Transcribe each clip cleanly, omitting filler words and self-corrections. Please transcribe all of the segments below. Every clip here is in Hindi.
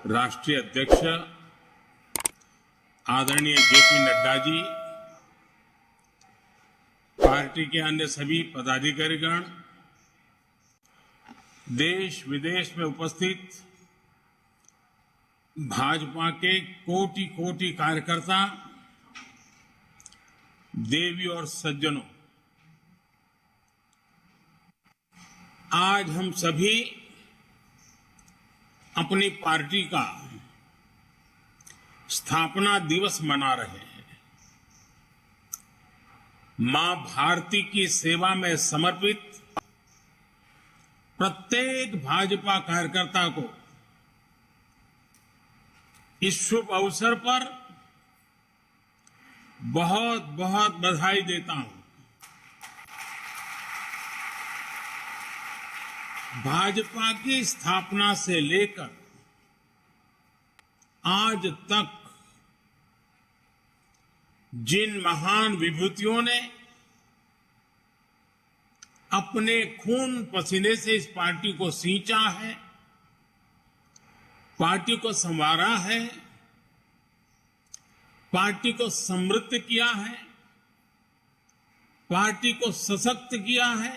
राष्ट्रीय अध्यक्ष आदरणीय जेपी नड्डा जी, पार्टी के अन्य सभी पदाधिकारीगण, देश विदेश में उपस्थित भाजपा के कोटि कोटि कार्यकर्ता, देवी और सज्जनों, आज हम सभी अपनी पार्टी का स्थापना दिवस मना रहे हैं। मां भारती की सेवा में समर्पित प्रत्येक भाजपा कार्यकर्ता को इस शुभ अवसर पर बहुत बहुत बधाई देता हूं। भाजपा की स्थापना से लेकर आज तक जिन महान विभूतियों ने अपने खून पसीने से इस पार्टी को सींचा है, पार्टी को संवारा है, पार्टी को समृद्ध किया है, पार्टी को सशक्त किया है,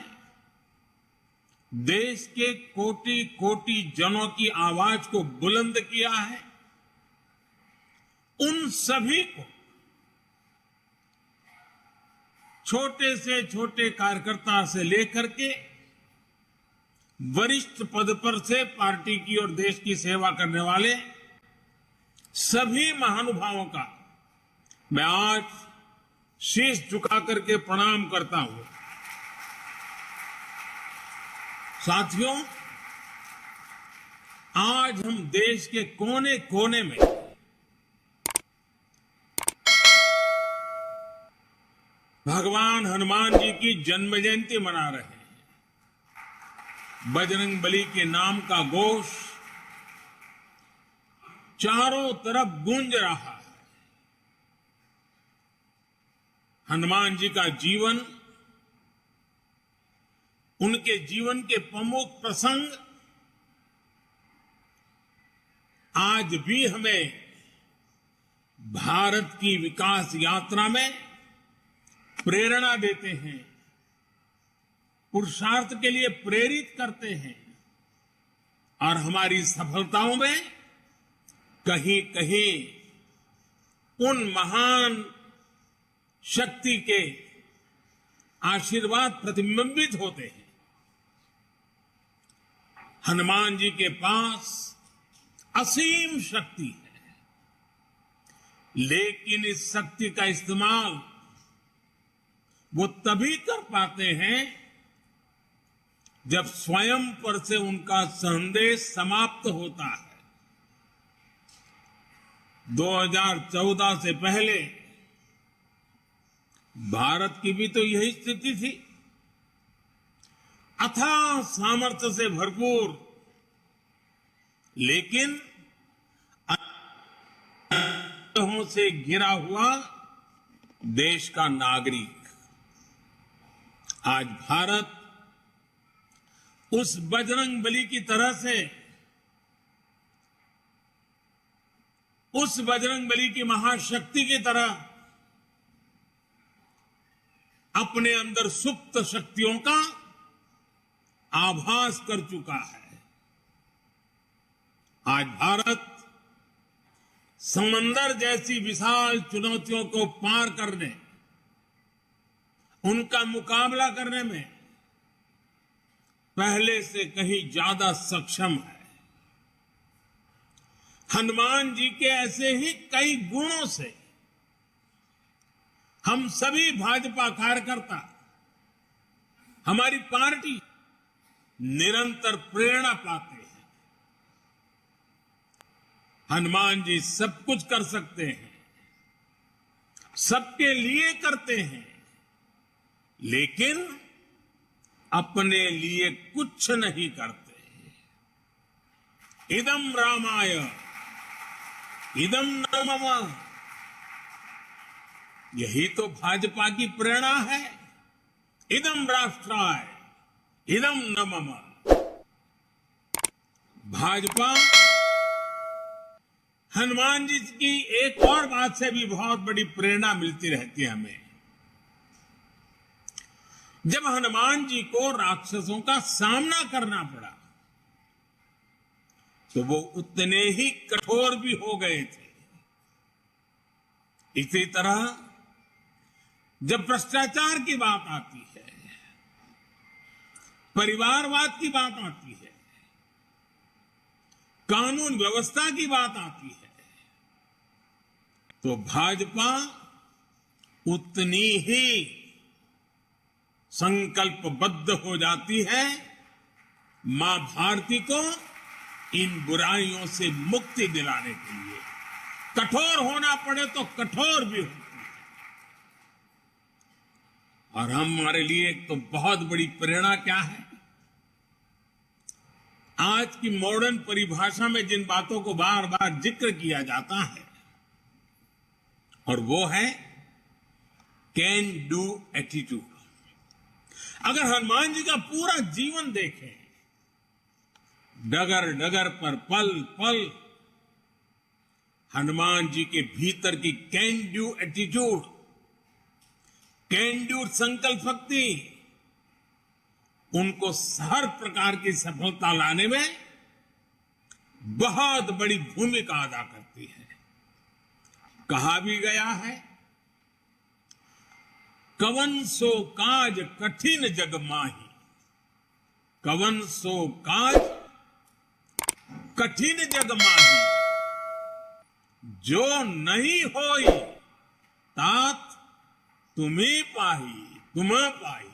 देश के कोटि कोटि जनों की आवाज को बुलंद किया है, उन सभी को, छोटे से छोटे कार्यकर्ता से लेकर के वरिष्ठ पद पर से पार्टी की और देश की सेवा करने वाले सभी महानुभावों का मैं आज शीश झुका करके प्रणाम करता हूं। साथियों, आज हम देश के कोने कोने में भगवान हनुमान जी की जन्म जयंती मना रहे हैं। बजरंगबली के नाम का घोष चारों तरफ गूंज रहा है। हनुमान जी का जीवन, उनके जीवन के प्रमुख प्रसंग आज भी हमें भारत की विकास यात्रा में प्रेरणा देते हैं, पुरुषार्थ के लिए प्रेरित करते हैं और हमारी सफलताओं में कहीं कहीं उन महान शक्ति के आशीर्वाद प्रतिबिंबित होते हैं। हनुमान जी के पास असीम शक्ति है, लेकिन इस शक्ति का इस्तेमाल वो तभी कर पाते हैं जब स्वयं पर से उनका संदेश समाप्त होता है। 2014 से पहले भारत की भी तो यही स्थिति थी। अथाह सामर्थ्य से भरपूर, लेकिन अनर्थों से घिरा हुआ देश का नागरिक। आज भारत उस बजरंगबली की तरह से, उस बजरंगबली की महाशक्ति की तरह अपने अंदर सुप्त शक्तियों का आभास कर चुका है। आज भारत समंदर जैसी विशाल चुनौतियों को पार करने, उनका मुकाबला करने में पहले से कहीं ज्यादा सक्षम है। हनुमान जी के ऐसे ही कई गुणों से हम सभी भाजपा कार्यकर्ता, हमारी पार्टी निरंतर प्रेरणा पाते हैं। हनुमान जी सब कुछ कर सकते हैं, सबके लिए करते हैं, लेकिन अपने लिए कुछ नहीं करते। इदम रामाय इदम न मम, यही तो भाजपा की प्रेरणा है। इदम राष्ट्राय इदम न मम। भाजपा हनुमान जी की एक और बात से भी बहुत बड़ी प्रेरणा मिलती रहती है हमें। जब हनुमान जी को राक्षसों का सामना करना पड़ा तो वो उतने ही कठोर भी हो गए थे। इसी तरह जब भ्रष्टाचार की बात आती है, परिवारवाद की बात आती है, कानून व्यवस्था की बात आती है, तो भाजपा उतनी ही संकल्पबद्ध हो जाती है मां भारती को इन बुराइयों से मुक्ति दिलाने के लिए। कठोर होना पड़े तो कठोर भी होती है। और हमारे लिए तो बहुत बड़ी प्रेरणा क्या है, आज की मॉडर्न परिभाषा में जिन बातों को बार बार जिक्र किया जाता है, और वो है कैन डू एटीट्यूड। अगर हनुमान जी का पूरा जीवन देखें, डगर डगर पर पल पल हनुमान जी के भीतर की can do attitude, can do संकल्प शक्ति उनको हर प्रकार की सफलता लाने में बहुत बड़ी भूमिका अदा करती है। कहा भी गया है, कवन सो काज कठिन जग माही, कवन सो काज कठिन जग माही, जो नहीं होई तात तुम्हें पाही, तुम्हें पाही।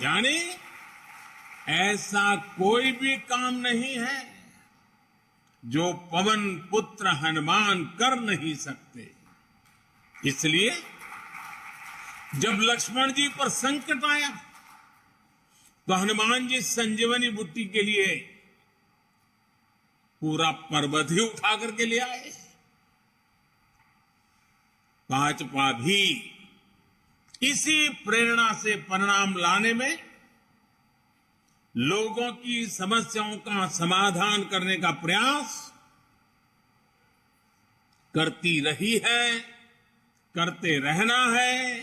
यानी ऐसा कोई भी काम नहीं है जो पवन पुत्र हनुमान कर नहीं सकते। इसलिए जब लक्ष्मण जी पर संकट आया तो हनुमान जी संजीवनी बूटी के लिए पूरा पर्वत ही उठा करके ले आए। भाजपा भी इसी प्रेरणा से परिणाम लाने में, लोगों की समस्याओं का समाधान करने का प्रयास करती रही है, करते रहना है,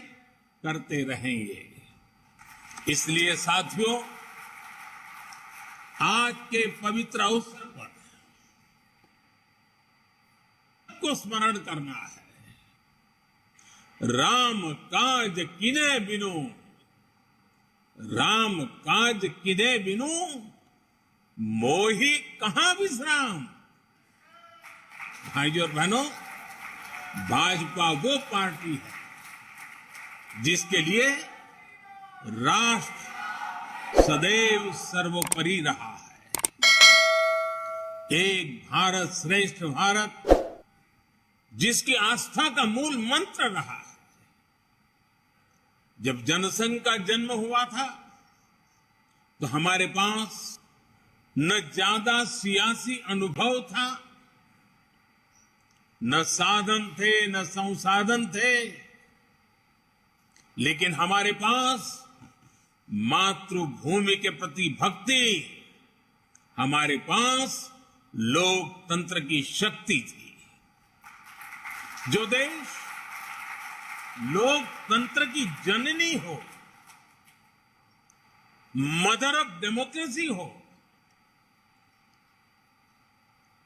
करते रहेंगे। इसलिए साथियों, आज के पवित्र अवसर पर को स्मरण करना है, राम काज किने बिनु, राम काज किने बिनु मोहि कहां विश्राम। भाइयों और बहनों, भाजपा वो पार्टी है जिसके लिए राष्ट्र सदैव सर्वोपरि रहा है। एक भारत श्रेष्ठ भारत जिसकी आस्था का मूल मंत्र रहा है। जब जनसंघ का जन्म हुआ था तो हमारे पास न ज्यादा सियासी अनुभव था, न साधन थे, न संसाधन थे, लेकिन हमारे पास मातृभूमि के प्रति भक्ति, हमारे पास लोकतंत्र की शक्ति थी। जो देश लोकतंत्र की जननी हो, मदर ऑफ डेमोक्रेसी हो,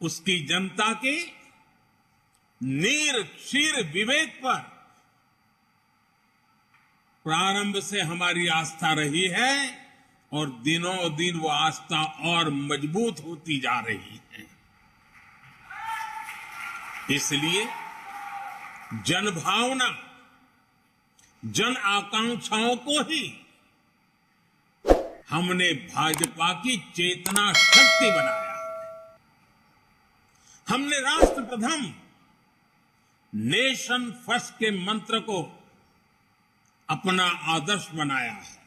उसकी जनता के नीर क्षीर विवेक पर प्रारंभ से हमारी आस्था रही है और दिनों दिन वो आस्था और मजबूत होती जा रही है। इसलिए जनभावना, जन आकांक्षाओं को ही हमने भाजपा की चेतना शक्ति बनाया है। हमने राष्ट्र प्रथम, नेशन फर्स्ट के मंत्र को अपना आदर्श बनाया है।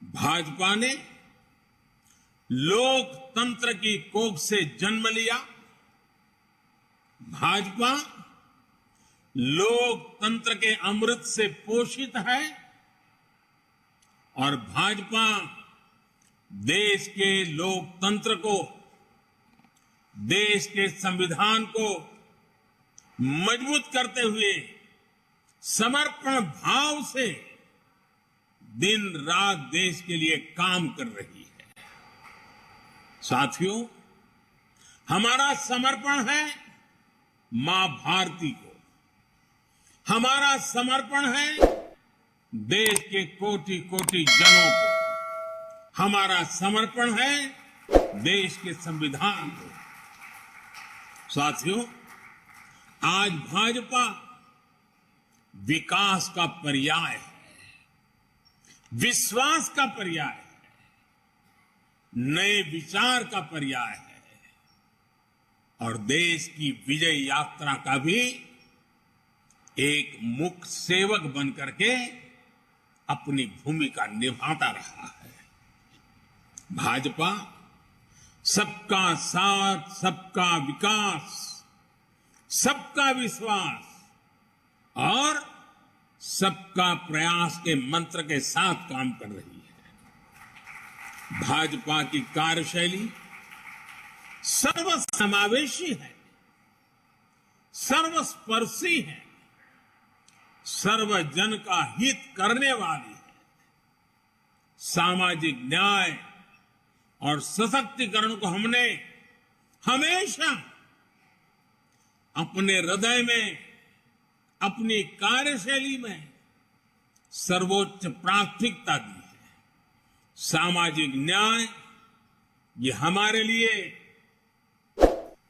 भाजपा ने लोकतंत्र की कोख से जन्म लिया। भाजपा लोकतंत्र के अमृत से पोषित है और भाजपा देश के लोकतंत्र को देश के संविधान को मजबूत करते हुए समर्पण भाव से दिन रात देश के लिए काम कर रही है। साथियों, हमारा समर्पण है मां भारती को, हमारा समर्पण है देश के कोटि कोटि जनों को, हमारा समर्पण है देश के संविधान को। साथियों, आज भाजपा विकास का पर्याय है, विश्वास का पर्याय है, नए विचार का पर्याय है और देश की विजय यात्रा का भी एक मुख्य सेवक बनकर के अपनी भूमिका निभाता रहा है। भाजपा सबका साथ, सबका विकास, सबका विश्वास और सबका प्रयास के मंत्र के साथ काम कर रही है। भाजपा की कार्यशैली सर्वसमावेशी है, सर्वस्पर्शी है, सर्वजन का हित करने वाली है। सामाजिक न्याय और सशक्तिकरण को हमने हमेशा अपने हृदय में, अपनी कार्यशैली में सर्वोच्च प्राथमिकता दी है। सामाजिक न्याय ये हमारे लिए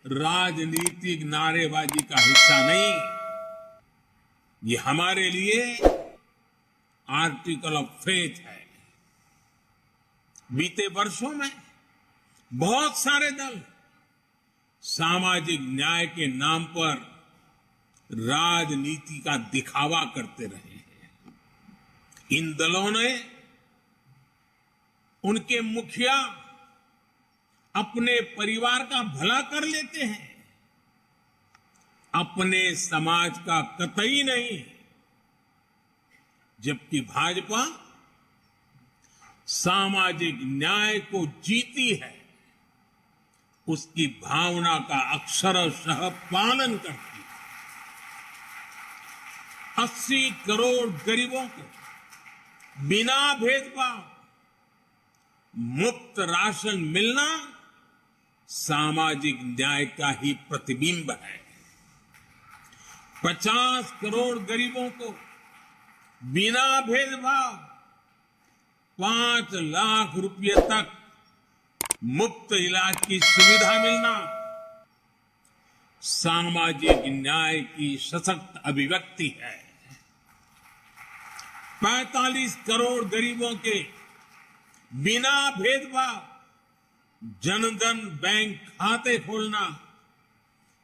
राजनीतिक नारेबाजी का हिस्सा नहीं, ये हमारे लिए आर्टिकल ऑफ फेथ है। बीते वर्षों में बहुत सारे दल सामाजिक न्याय के नाम पर राजनीति का दिखावा करते रहे हैं। इन दलों ने, उनके मुखिया अपने परिवार का भला कर लेते हैं, अपने समाज का कतई नहीं, जबकि भाजपा सामाजिक न्याय को जीती है, उसकी भावना का अक्षरशः पालन करती है। 80 करोड़ गरीबों को बिना भेदभाव मुफ्त राशन मिलना सामाजिक न्याय का ही प्रतिबिंब है। 50 करोड़ गरीबों को बिना भेदभाव 5 लाख रुपए तक मुफ्त इलाज की सुविधा मिलना सामाजिक न्याय की सशक्त अभिव्यक्ति है। 45 करोड़ गरीबों के बिना भेदभाव जनधन बैंक खाते खोलना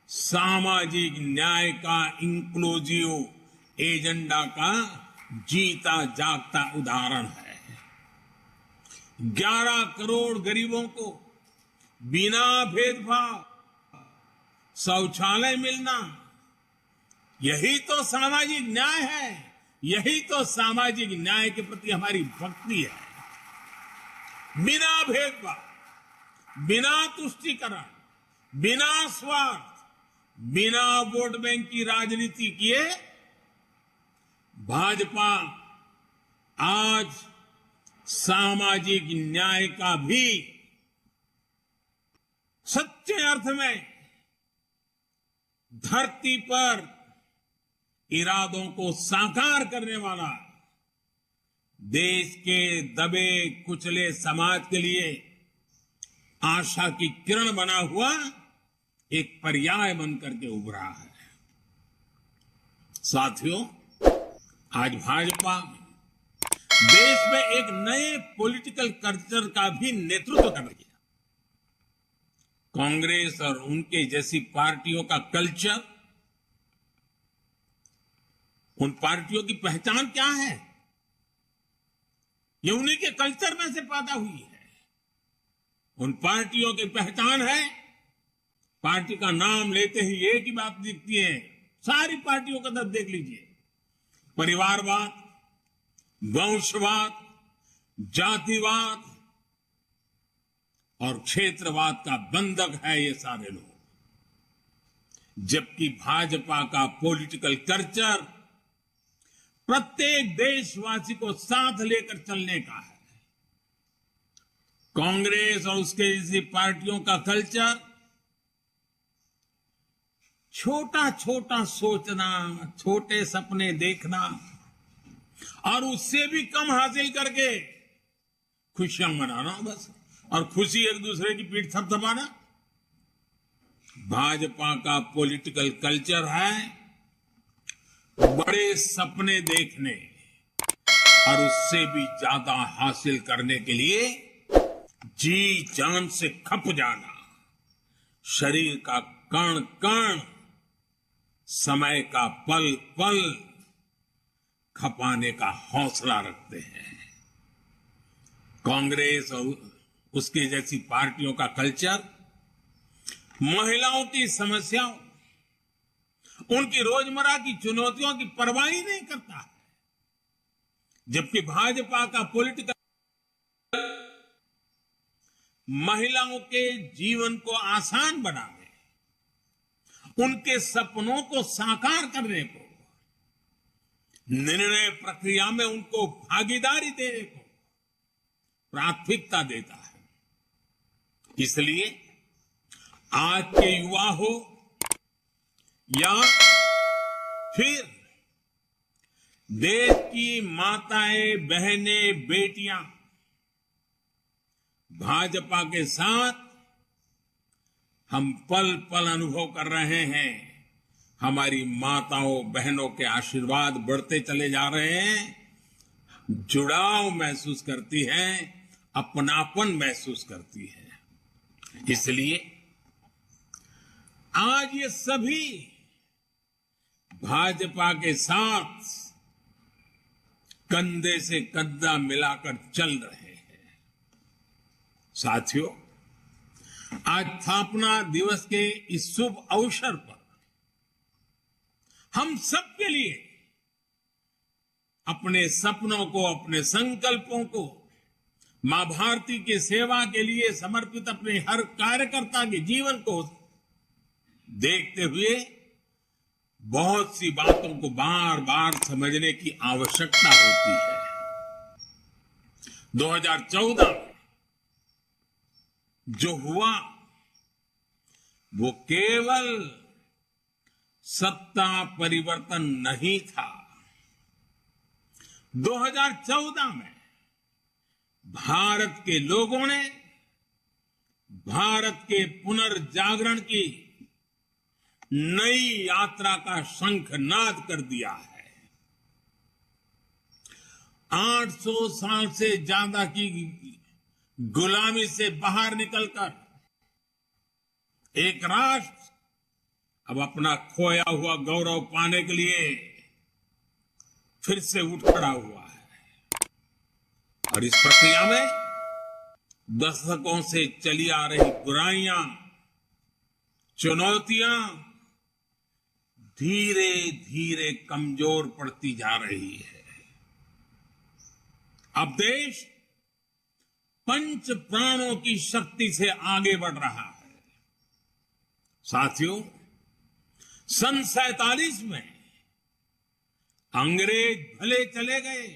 सामाजिक न्याय का इंक्लूसिव एजेंडा का जीता जागता उदाहरण है। 11 करोड़ गरीबों को बिना भेदभाव शौचालय मिलना, यही तो सामाजिक न्याय है, यही तो सामाजिक न्याय के प्रति हमारी भक्ति है। बिना भेदभाव, बिना तुष्टीकरण, बिना स्वार्थ, बिना वोट बैंक की राजनीति किए भाजपा आज सामाजिक न्याय का भी सच्चे अर्थ में धरती पर इरादों को साकार करने वाला, देश के दबे कुचले समाज के लिए आशा की किरण बना हुआ एक पर्याय बनकर के उभरा है। साथियों, आज भाजपा देश में एक नए पॉलिटिकल कल्चर का भी नेतृत्व कर रही है। कांग्रेस और उनके जैसी पार्टियों का कल्चर, उन पार्टियों की पहचान क्या है? ये उन्हीं के कल्चर में से पैदा हुई है। उन पार्टियों की पहचान है, पार्टी का नाम लेते ही एक ही बात दिखती है, सारी पार्टियों का दर देख लीजिए, परिवारवाद, वंशवाद, जातिवाद और क्षेत्रवाद का बंधक है ये सारे लोग। जबकि भाजपा का पॉलिटिकल कल्चर प्रत्येक देशवासी को साथ लेकर चलने का है। कांग्रेस और उसके जैसी पार्टियों का कल्चर छोटा छोटा सोचना, छोटे सपने देखना और उससे भी कम हासिल करके खुशियां मनाना बस, और खुशी एक दूसरे की पीठ थपथपाना। भाजपा का पॉलिटिकल कल्चर है बड़े सपने देखने और उससे भी ज्यादा हासिल करने के लिए जी जान से खप जाना, शरीर का कण कण, समय का पल पल खपाने का हौसला रखते हैं। कांग्रेस और उसके जैसी पार्टियों का कल्चर महिलाओं की समस्याओं, उनकी रोजमर्रा की चुनौतियों की परवाह ही नहीं करता है, जबकि भाजपा का पॉलिटिकल महिलाओं के जीवन को आसान बनाने, उनके सपनों को साकार करने को, निर्णय प्रक्रिया में उनको भागीदारी देने को प्राथमिकता देता है। इसलिए आज के युवा हो या फिर देश की माताएं, बहनें, बेटियां भाजपा के साथ हम पल पल अनुभव कर रहे हैं। हमारी माताओं बहनों के आशीर्वाद बढ़ते चले जा रहे हैं, जुड़ाव महसूस करती हैं, अपनापन महसूस करती है। इसलिए आज ये सभी भाजपा के साथ कंधे से कंधा मिलाकर चल रहे हैं। साथियों, आज स्थापना दिवस के इस शुभ अवसर पर हम सबके लिए अपने सपनों को, अपने संकल्पों को, मां भारती की सेवा के लिए समर्पित अपने हर कार्यकर्ता के जीवन को देखते हुए बहुत सी बातों को बार बार समझने की आवश्यकता होती है। 2014 में जो हुआ वो केवल सत्ता परिवर्तन नहीं था। 2014 में भारत के लोगों ने भारत के पुनर्जागरण की नई यात्रा का शंखनाद कर दिया है। 800 साल से ज्यादा की गुलामी से बाहर निकलकर एक राष्ट्र अब अपना खोया हुआ गौरव पाने के लिए फिर से उठ खड़ा हुआ है। और इस प्रक्रिया में दशकों से चली आ रही बुराइयां, चुनौतियां धीरे धीरे कमजोर पड़ती जा रही है। अब देश पंच प्राणों की शक्ति से आगे बढ़ रहा है। साथियों, सन 47 में अंग्रेज भले चले गए,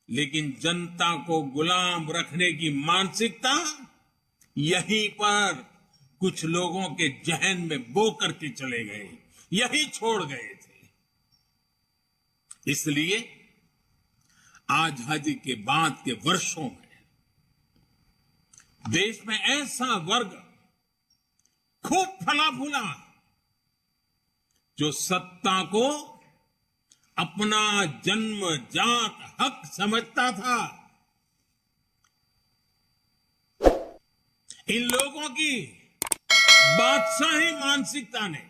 लेकिन जनता को गुलाम रखने की मानसिकता यहीं पर कुछ लोगों के जहन में बो करके चले गए, यही छोड़ गए थे। इसलिए आजादी के बाद के वर्षों में देश में ऐसा वर्ग खूब फला फूला जो सत्ता को अपना जन्मजात हक समझता था। इन लोगों की बादशाही मानसिकता ने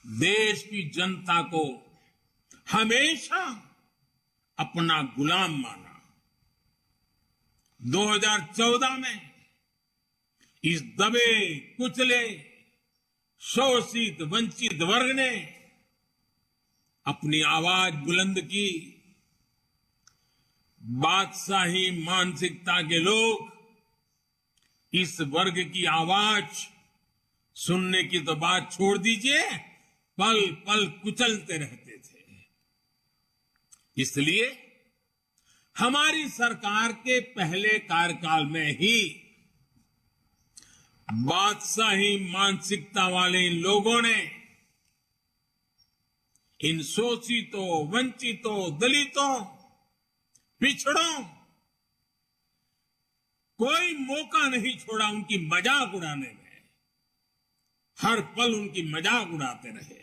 देश की जनता को हमेशा अपना गुलाम माना। 2014 में इस दबे कुचले शोषित वंचित वर्ग ने अपनी आवाज बुलंद की। बादशाही मानसिकता के लोग इस वर्ग की आवाज सुनने की तो बात छोड़ दीजिए, पल पल कुचलते रहते थे। इसलिए हमारी सरकार के पहले कार्यकाल में ही बादशाही मानसिकता वाले इन लोगों ने इन शोषितों, वंचितों, दलितों, पिछड़ों कोई मौका नहीं छोड़ा उनकी मजाक उड़ाने में। हर पल उनकी मजाक उड़ाते रहे।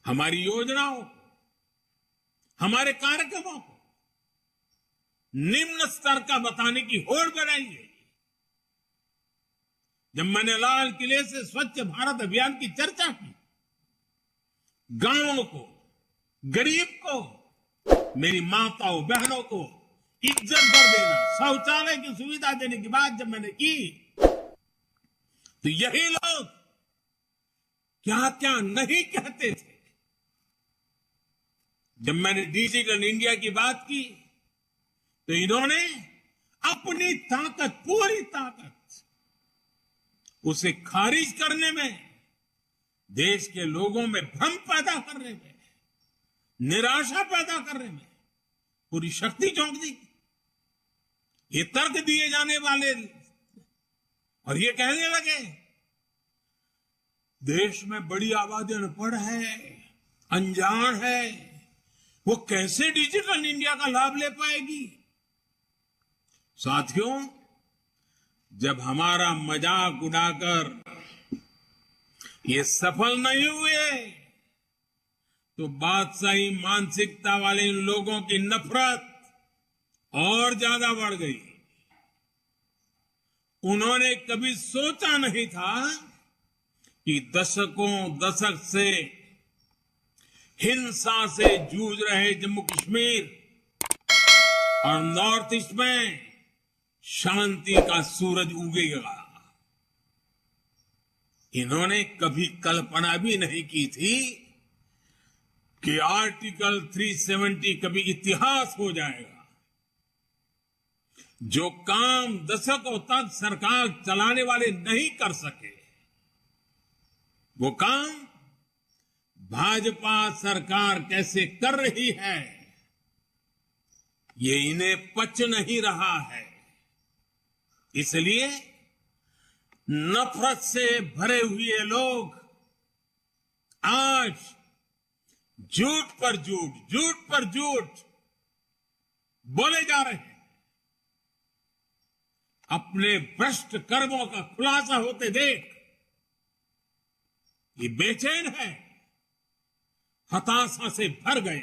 हमारी योजनाओं, हमारे कार्यक्रमों को निम्न स्तर का बताने की होड़ बनाई गई। जब मैंने लाल किले से स्वच्छ भारत अभियान की चर्चा की, गांवों को, गरीब को, मेरी माताओं बहनों को इज्जत भर देना, शौचालय की सुविधा देने की बात जब मैंने की, तो यही लोग क्या क्या नहीं कहते थे। जब मैंने डिजिटल इंडिया की बात की, तो इन्होंने अपनी ताकत, पूरी ताकत उसे खारिज करने में, देश के लोगों में भ्रम पैदा करने में, निराशा पैदा करने में पूरी शक्ति झोंक दी। ये तर्क दिए जाने वाले और ये कहने लगे देश में बड़ी आबादी अनपढ़ है, अनजान है, वो कैसे डिजिटल इंडिया का लाभ ले पाएगी। साथियों, जब हमारा मजाक उड़ाकर ये सफल नहीं हुए, तो बादशाही मानसिकता वाले इन लोगों की नफरत और ज्यादा बढ़ गई। उन्होंने कभी सोचा नहीं था कि दशक से हिंसा से जूझ रहे जम्मू कश्मीर और नॉर्थ ईस्ट में शांति का सूरज उगेगा। इन्होंने कभी कल्पना भी नहीं की थी कि आर्टिकल 370 कभी इतिहास हो जाएगा। जो काम दशकों तक सरकार चलाने वाले नहीं कर सके, वो काम भाजपा सरकार कैसे कर रही है, ये इन्हें पच नहीं रहा है। इसलिए नफरत से भरे हुए लोग आज झूठ पर झूठ, झूठ पर झूठ बोले जा रहे हैं। अपने भ्रष्ट कर्मों का खुलासा होते देख ये बेचैन है, हताशा से भर गए।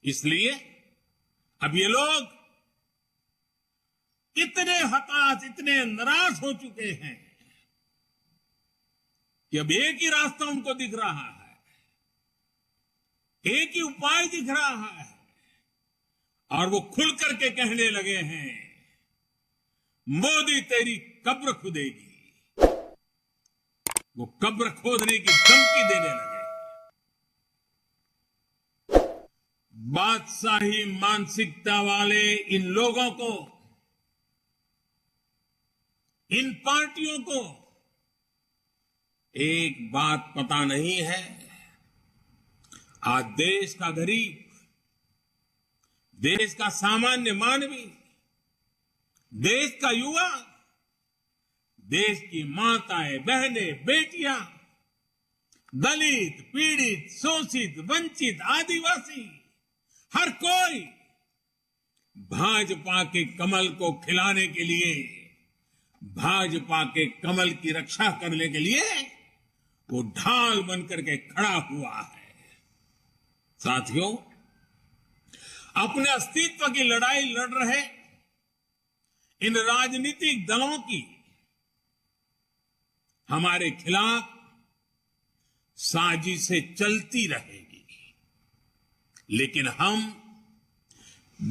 इसलिए अब ये लोग इतने हताश, इतने नाराज हो चुके हैं कि अब एक ही रास्ता उनको दिख रहा है, एक ही उपाय दिख रहा है, और वो खुल करके कहने लगे हैं, मोदी तेरी कब्र खुदेगी। वो कब्र खोदने की धमकी देने लगे। बादशाही मानसिकता वाले इन लोगों को, इन पार्टियों को एक बात पता नहीं है। आज देश का गरीब, देश का सामान्य मानवी, देश का युवा, देश की माताएं, बहनें, बेटियां, दलित, पीड़ित, शोषित, वंचित, आदिवासी, हर कोई भाजपा के कमल को खिलाने के लिए, भाजपा के कमल की रक्षा करने के लिए वो ढाल बनकर के खड़ा हुआ है। साथियों, अपने अस्तित्व की लड़ाई लड़ रहे इन राजनीतिक दलों की हमारे खिलाफ साजिशें चलती रहेगी, लेकिन हम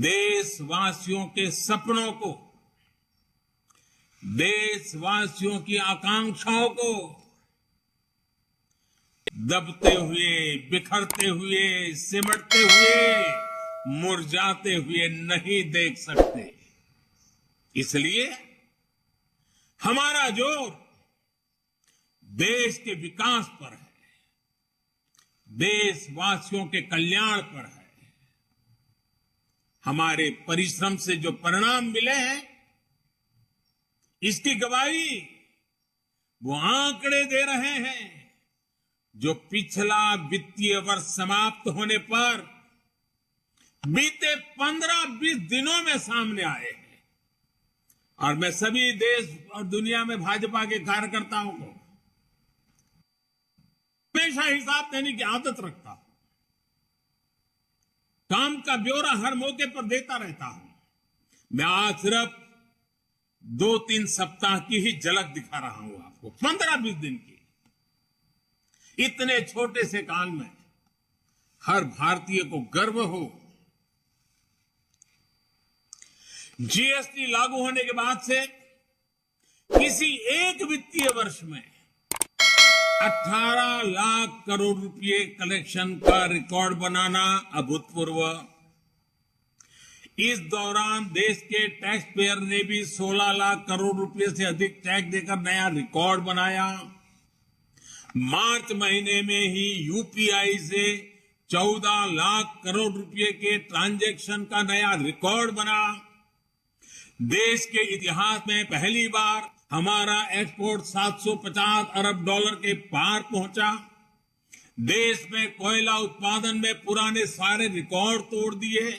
देशवासियों के सपनों को, देशवासियों की आकांक्षाओं को दबते हुए, बिखरते हुए, सिमटते हुए, मुरझाते हुए नहीं देख सकते। इसलिए हमारा जोर देश के विकास पर है, देशवासियों के कल्याण पर है। हमारे परिश्रम से जो परिणाम मिले हैं, इसकी गवाही वो आंकड़े दे रहे हैं जो पिछला वित्तीय वर्ष समाप्त होने पर बीते 15-20 दिनों में सामने आए हैं। और मैं सभी देश और दुनिया में भाजपा के कार्यकर्ताओं को हमेशा हिसाब देने की आदत रखता हूं, काम का ब्यौरा हर मौके पर देता रहता हूं। मैं आज सिर्फ 2-3 सप्ताह की ही झलक दिखा रहा हूं आपको, 15-20 दिन की। इतने छोटे से काल में हर भारतीय को गर्व हो। जीएसटी लागू होने के बाद से किसी एक वित्तीय वर्ष में 18 लाख करोड़ रुपए कलेक्शन का रिकॉर्ड बनाना अभूतपूर्व। इस दौरान देश के टैक्स पेयर ने भी 16 लाख करोड़ रुपए से अधिक टैक्स देकर नया रिकॉर्ड बनाया। मार्च महीने में ही यूपीआई से 14 लाख करोड़ रुपए के ट्रांजैक्शन का नया रिकॉर्ड बना। देश के इतिहास में पहली बार हमारा एक्सपोर्ट 750 अरब डॉलर के पार पहुंचा। देश में कोयला उत्पादन में पुराने सारे रिकॉर्ड तोड़ दिए।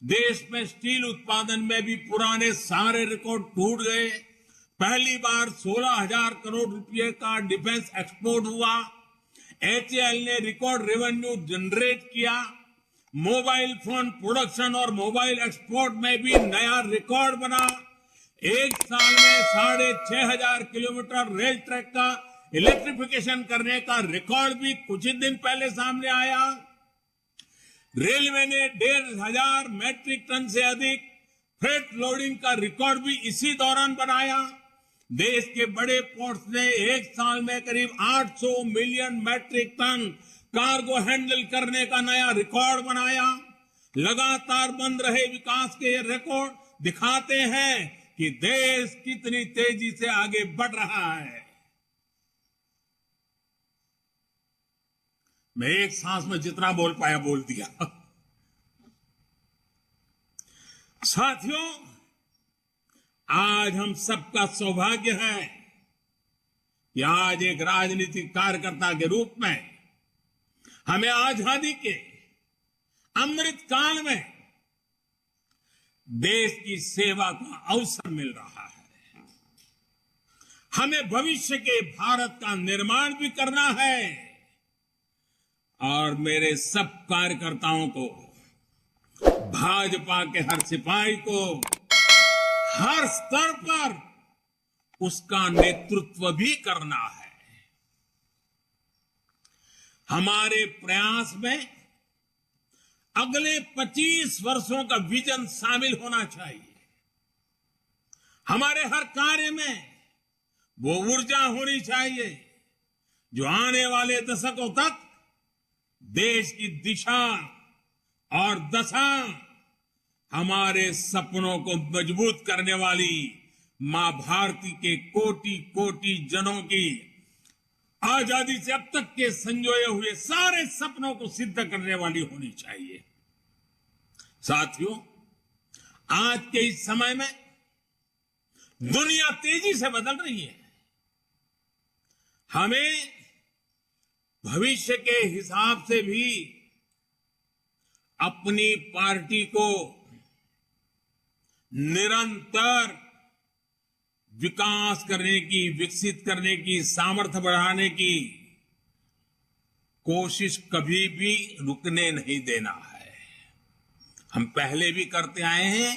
देश में स्टील उत्पादन में भी पुराने सारे रिकॉर्ड टूट गए। पहली बार 16,000 करोड़ रुपए का डिफेंस एक्सपोर्ट हुआ। एचएएल ने रिकॉर्ड रेवेन्यू जनरेट किया। मोबाइल फोन प्रोडक्शन और मोबाइल एक्सपोर्ट में भी नया रिकॉर्ड बना। एक साल में 6,500 किलोमीटर रेल ट्रैक का इलेक्ट्रिफिकेशन करने का रिकॉर्ड भी कुछ ही दिन पहले सामने आया। रेलवे ने 1,500 मैट्रिक टन से अधिक फ्रेट लोडिंग का रिकॉर्ड भी इसी दौरान बनाया। देश के बड़े पोर्ट्स ने एक साल में करीब 800 million metric ton cargo handle करने का नया रिकॉर्ड बनाया। लगातार बन रहे विकास के ये रिकॉर्ड दिखाते हैं कि देश कितनी तेजी से आगे बढ़ रहा है। मैं एक सांस में जितना बोल पाया बोल दिया। साथियों, आज हम सबका सौभाग्य है कि आज एक राजनीतिक कार्यकर्ता के रूप में हमें आजादी के अमृत काल में देश की सेवा का अवसर मिल रहा है। हमें भविष्य के भारत का निर्माण भी करना है और मेरे सब कार्यकर्ताओं को, भाजपा के हर सिपाही को हर स्तर पर उसका नेतृत्व भी करना है। हमारे प्रयास में अगले 25 वर्षों का विजन शामिल होना चाहिए। हमारे हर कार्य में वो ऊर्जा होनी चाहिए जो आने वाले दशकों तक देश की दिशा और दशा, हमारे सपनों को मजबूत करने वाली मां भारती के कोटि कोटि जनों की आजादी से अब तक के संजोए हुए सारे सपनों को सिद्ध करने वाली होनी चाहिए। साथियों, आज के इस समय में दुनिया तेजी से बदल रही है। हमें भविष्य के हिसाब से भी अपनी पार्टी को निरंतर विकास करने की, विकसित करने की, सामर्थ्य बढ़ाने की कोशिश कभी भी रुकने नहीं देना है। हम पहले भी करते आए हैं,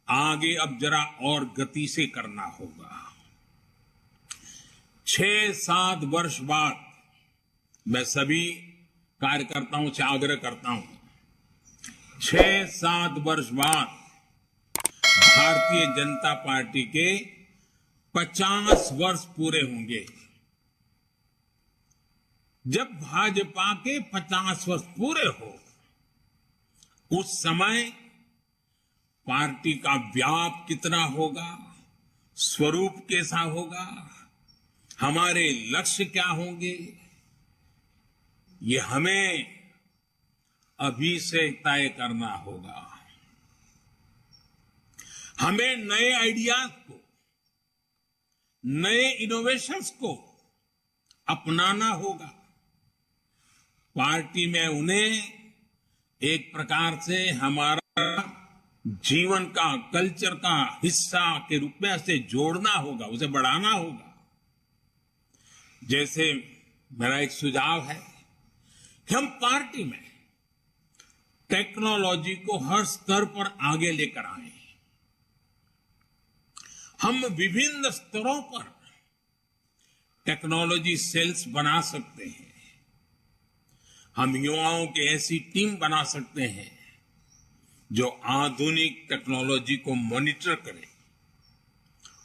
आगे अब जरा और गति से करना होगा। 6-7 वर्ष बाद मैं सभी कार्यकर्ताओं से आग्रह करता हूं, 6-7 वर्ष बाद भारतीय जनता पार्टी के 50 वर्ष पूरे होंगे। जब भाजपा के 50 वर्ष पूरे हो, उस समय पार्टी का व्याप कितना होगा, स्वरूप कैसा होगा, हमारे लक्ष्य क्या होंगे, ये हमें अभी से तय करना होगा। हमें नए आइडियाज को, नए इनोवेशंस को अपनाना होगा। पार्टी में उन्हें एक प्रकार से हमारा जीवन का, कल्चर का हिस्सा के रूप में ऐसे जोड़ना होगा, उसे बढ़ाना होगा। जैसे मेरा एक सुझाव है कि हम पार्टी में टेक्नोलॉजी को हर स्तर पर आगे लेकर आए। हम विभिन्न स्तरों पर टेक्नोलॉजी सेल्स बना सकते हैं। हम युवाओं की ऐसी टीम बना सकते हैं जो आधुनिक टेक्नोलॉजी को मॉनिटर करे,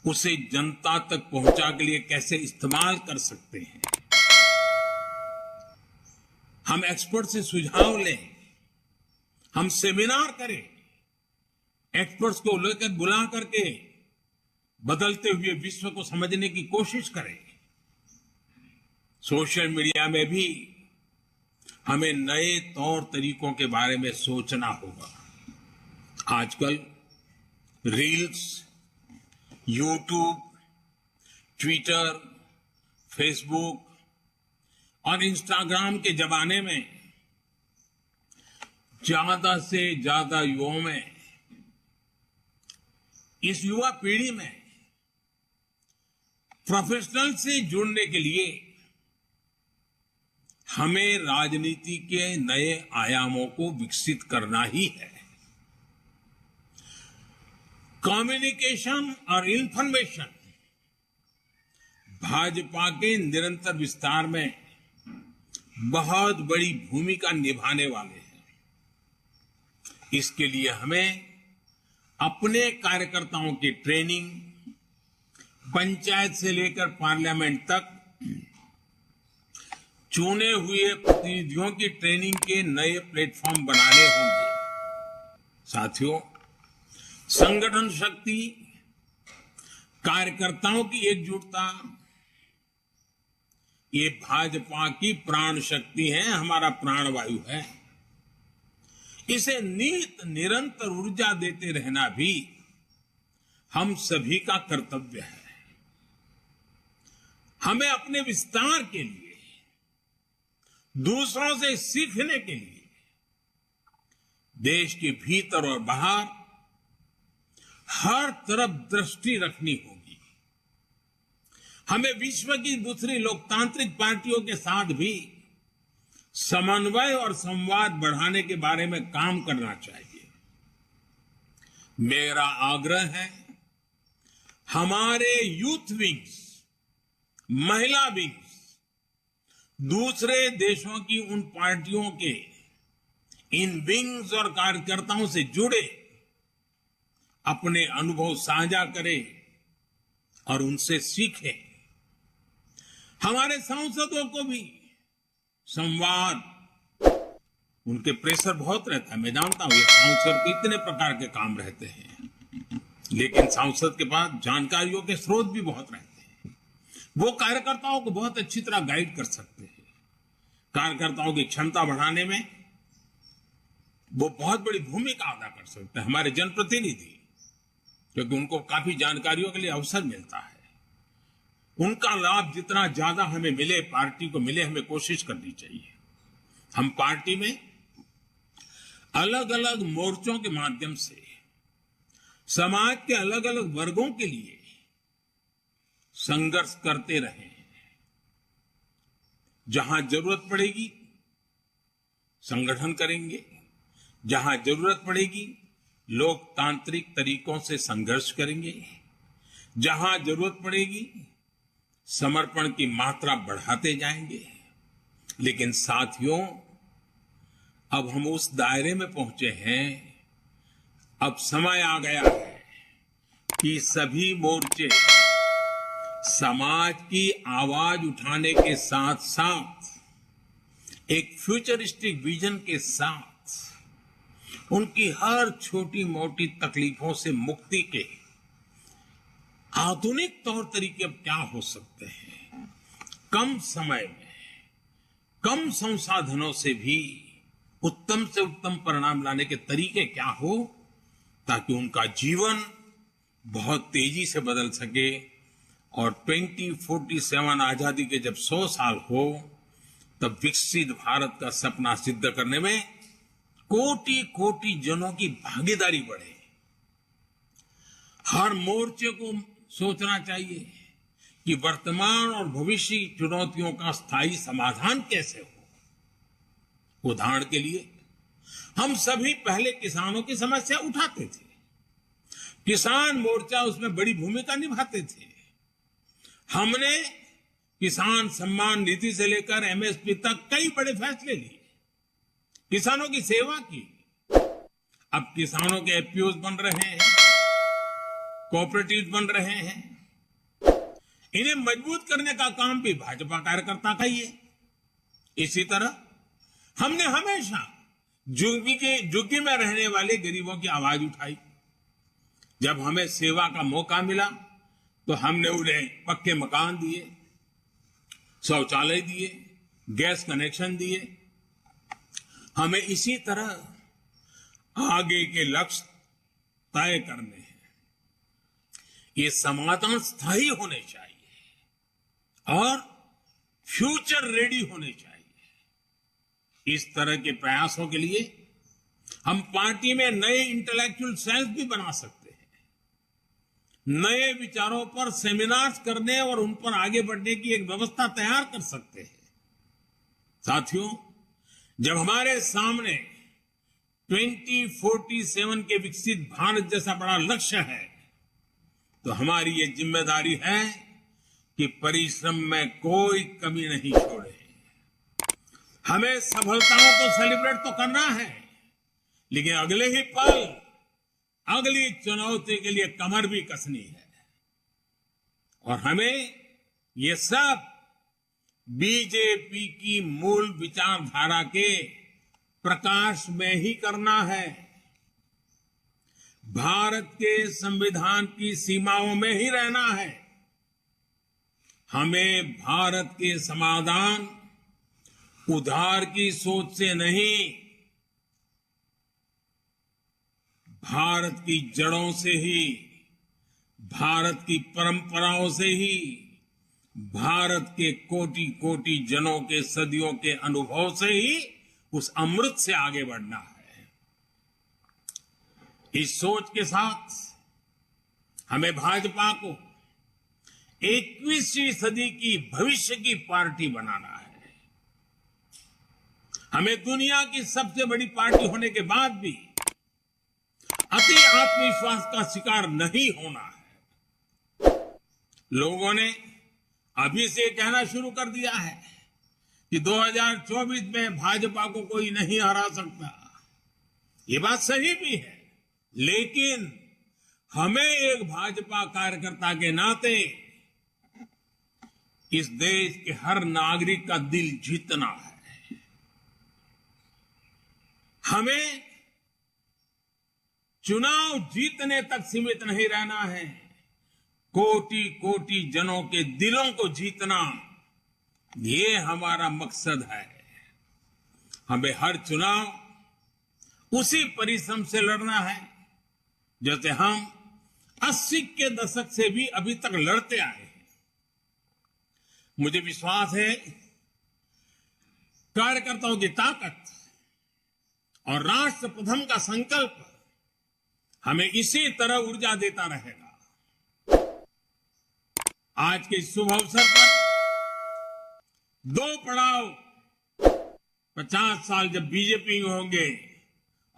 उसे जनता तक पहुंचा के लिए कैसे इस्तेमाल कर सकते हैं। हम एक्सपर्ट से सुझाव लें, हम सेमिनार करें, एक्सपर्ट्स को लेकर बुला करके बदलते हुए विश्व को समझने की कोशिश करें। सोशल मीडिया में भी हमें नए तौर तरीकों के बारे में सोचना होगा। आजकल रील्स, यूट्यूब, ट्विटर, फेसबुक और इंस्टाग्राम के जमाने में ज्यादा से ज्यादा युवाओं में, इस युवा पीढ़ी में प्रोफेशनल से जुड़ने के लिए हमें राजनीति के नए आयामों को विकसित करना ही है। कम्युनिकेशन और इंफॉर्मेशन भाजपा के निरंतर विस्तार में बहुत बड़ी भूमिका निभाने वाले हैं। इसके लिए हमें अपने कार्यकर्ताओं की ट्रेनिंग, पंचायत से लेकर पार्लियामेंट तक चुने हुए प्रतिनिधियों की ट्रेनिंग के नए प्लेटफॉर्म बनाने होंगे। साथियों, संगठन शक्ति, कार्यकर्ताओं की एकजुटता, ये भाजपा की प्राण शक्ति है, हमारा प्राणवायु है। इसे नित निरंतर ऊर्जा देते रहना भी हम सभी का कर्तव्य है। हमें अपने विस्तार के लिए, दूसरों से सीखने के लिए देश के भीतर और बाहर हर तरफ दृष्टि रखनी होगी। हमें विश्व की दूसरी लोकतांत्रिक पार्टियों के साथ भी समन्वय और संवाद बढ़ाने के बारे में काम करना चाहिए। मेरा आग्रह है, हमारे यूथ विंग्स, महिला विंग्स दूसरे देशों की उन पार्टियों के इन विंग्स और कार्यकर्ताओं से जुड़े, अपने अनुभव साझा करें और उनसे सीखें। हमारे सांसदों को भी संवाद, उनके प्रेशर बहुत रहता है, मैं जानता हूं। ये सांसद के इतने प्रकार के काम रहते हैं, लेकिन सांसद के पास जानकारियों के स्रोत भी बहुत रहते हैं। वो कार्यकर्ताओं को बहुत अच्छी तरह गाइड कर सकते हैं। कार्यकर्ताओं की क्षमता बढ़ाने में वो बहुत बड़ी भूमिका अदा कर सकते हैं, हमारे जनप्रतिनिधि, क्योंकि उनको काफी जानकारियों के लिए अवसर मिलता है। उनका लाभ जितना ज्यादा हमें मिले, पार्टी को मिले, हमें कोशिश करनी चाहिए। हम पार्टी में अलग अलग मोर्चों के माध्यम से समाज के अलग अलग वर्गों के लिए संघर्ष करते रहे। जहां जरूरत पड़ेगी संगठन करेंगे, जहां जरूरत पड़ेगी लोकतांत्रिक तरीकों से संघर्ष करेंगे, जहां जरूरत पड़ेगी समर्पण की मात्रा बढ़ाते जाएंगे। लेकिन साथियों, अब हम उस दायरे में पहुंचे हैं, अब समय आ गया है कि सभी मोर्चे समाज की आवाज उठाने के साथ साथ एक फ्यूचरिस्टिक विजन के साथ उनकी हर छोटी मोटी तकलीफों से मुक्ति के आधुनिक तौर तरीके अब क्या हो सकते हैं, कम समय में कम संसाधनों से भी उत्तम से उत्तम परिणाम लाने के तरीके क्या हो, ताकि उनका जीवन बहुत तेजी से बदल सके और 2047 आजादी के जब 100 साल हो, तब विकसित भारत का सपना सिद्ध करने में कोटि कोटि जनों की भागीदारी बढ़े। हर मोर्चे को सोचना चाहिए कि वर्तमान और भविष्य की चुनौतियों का स्थायी समाधान कैसे हो। उदाहरण के लिए, हम सभी पहले किसानों की समस्या उठाते थे, किसान मोर्चा उसमें बड़ी भूमिका निभाते थे। हमने किसान सम्मान निधि से लेकर एमएसपी तक कई बड़े फैसले लिए, किसानों की सेवा की। अब किसानों के एफपीओज बन रहे हैं, कोऑपरेटिव बन रहे हैं। इन्हें मजबूत करने का काम भी भाजपा कार्यकर्ता का ही है। इसी तरह हमने हमेशा झुग्गी में रहने वाले गरीबों की आवाज उठाई। जब हमें सेवा का मौका मिला तो हमने उन्हें पक्के मकान दिए, शौचालय दिए, गैस कनेक्शन दिए। हमें इसी तरह आगे के लक्ष्य तय करने हैं। ये समाधान स्थायी होने चाहिए और फ्यूचर रेडी होने चाहिए। इस तरह के प्रयासों के लिए हम पार्टी में नए इंटेलेक्चुअल सेल्स भी बना सकते हैं, नए विचारों पर सेमिनार्स करने और उन पर आगे बढ़ने की एक व्यवस्था तैयार कर सकते हैं। साथियों, जब हमारे सामने 2047 के विकसित भारत जैसा बड़ा लक्ष्य है, तो हमारी ये जिम्मेदारी है कि परिश्रम में कोई कमी नहीं छोड़े। हमें सफलताओं को सेलिब्रेट तो करना है, लेकिन अगले ही पल अगली चुनौती के लिए कमर भी कसनी है। और हमें ये सब बीजेपी की मूल विचारधारा के प्रकाश में ही करना है, भारत के संविधान की सीमाओं में ही रहना है। हमें भारत के समाधान उधार की सोच से नहीं, भारत की जड़ों से ही, भारत की परंपराओं से ही, भारत के कोटि कोटि जनों के सदियों के अनुभव से ही उस अमृत से आगे बढ़ना है। इस सोच के साथ हमें भाजपा को 21वीं सदी की भविष्य की पार्टी बनाना है। हमें दुनिया की सबसे बड़ी पार्टी होने के बाद भी अति आत्मविश्वास का शिकार नहीं होना है। लोगों ने अभी से कहना शुरू कर दिया है कि 2024 में भाजपा को कोई नहीं हरा सकता। ये बात सही भी है, लेकिन हमें एक भाजपा कार्यकर्ता के नाते इस देश के हर नागरिक का दिल जीतना है। हमें चुनाव जीतने तक सीमित नहीं रहना है, कोटि कोटि जनों के दिलों को जीतना, ये हमारा मकसद है। हमें हर चुनाव उसी परिश्रम से लड़ना है जैसे हम 80 के दशक से भी अभी तक लड़ते आए हैं। मुझे विश्वास है कार्यकर्ताओं की ताकत और राष्ट्र प्रथम का संकल्प हमें इसी तरह ऊर्जा देता रहेगा। आज के शुभ अवसर पर 2 पड़ाव 50 साल जब बीजेपी के होंगे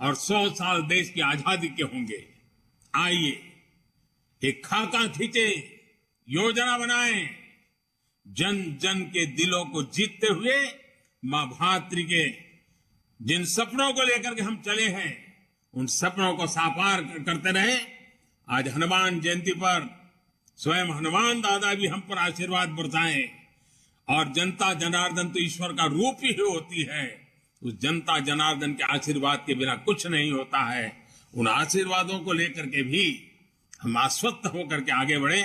और 100 साल देश की आजादी के होंगे। आइए एक खाका खींचे, योजना बनाएं, जन जन के दिलों को जीतते हुए मां भातृ के जिन सपनों को लेकर के हम चले हैं, उन सपनों को साकार करते रहे। आज हनुमान जयंती पर स्वयं हनुमान दादा भी हम पर आशीर्वाद बरसाएं, और जनता जनार्दन तो ईश्वर का रूप ही होती है। उस जनता जनार्दन के आशीर्वाद के बिना कुछ नहीं होता है। उन आशीर्वादों को लेकर के भी हम आश्वस्त होकर के आगे बढ़े।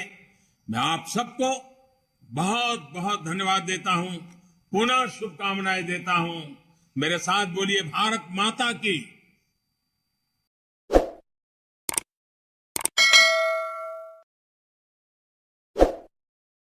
मैं आप सबको बहुत बहुत धन्यवाद देता हूं, पुनः शुभकामनाएं देता हूं। मेरे साथ बोलिए, भारत माता की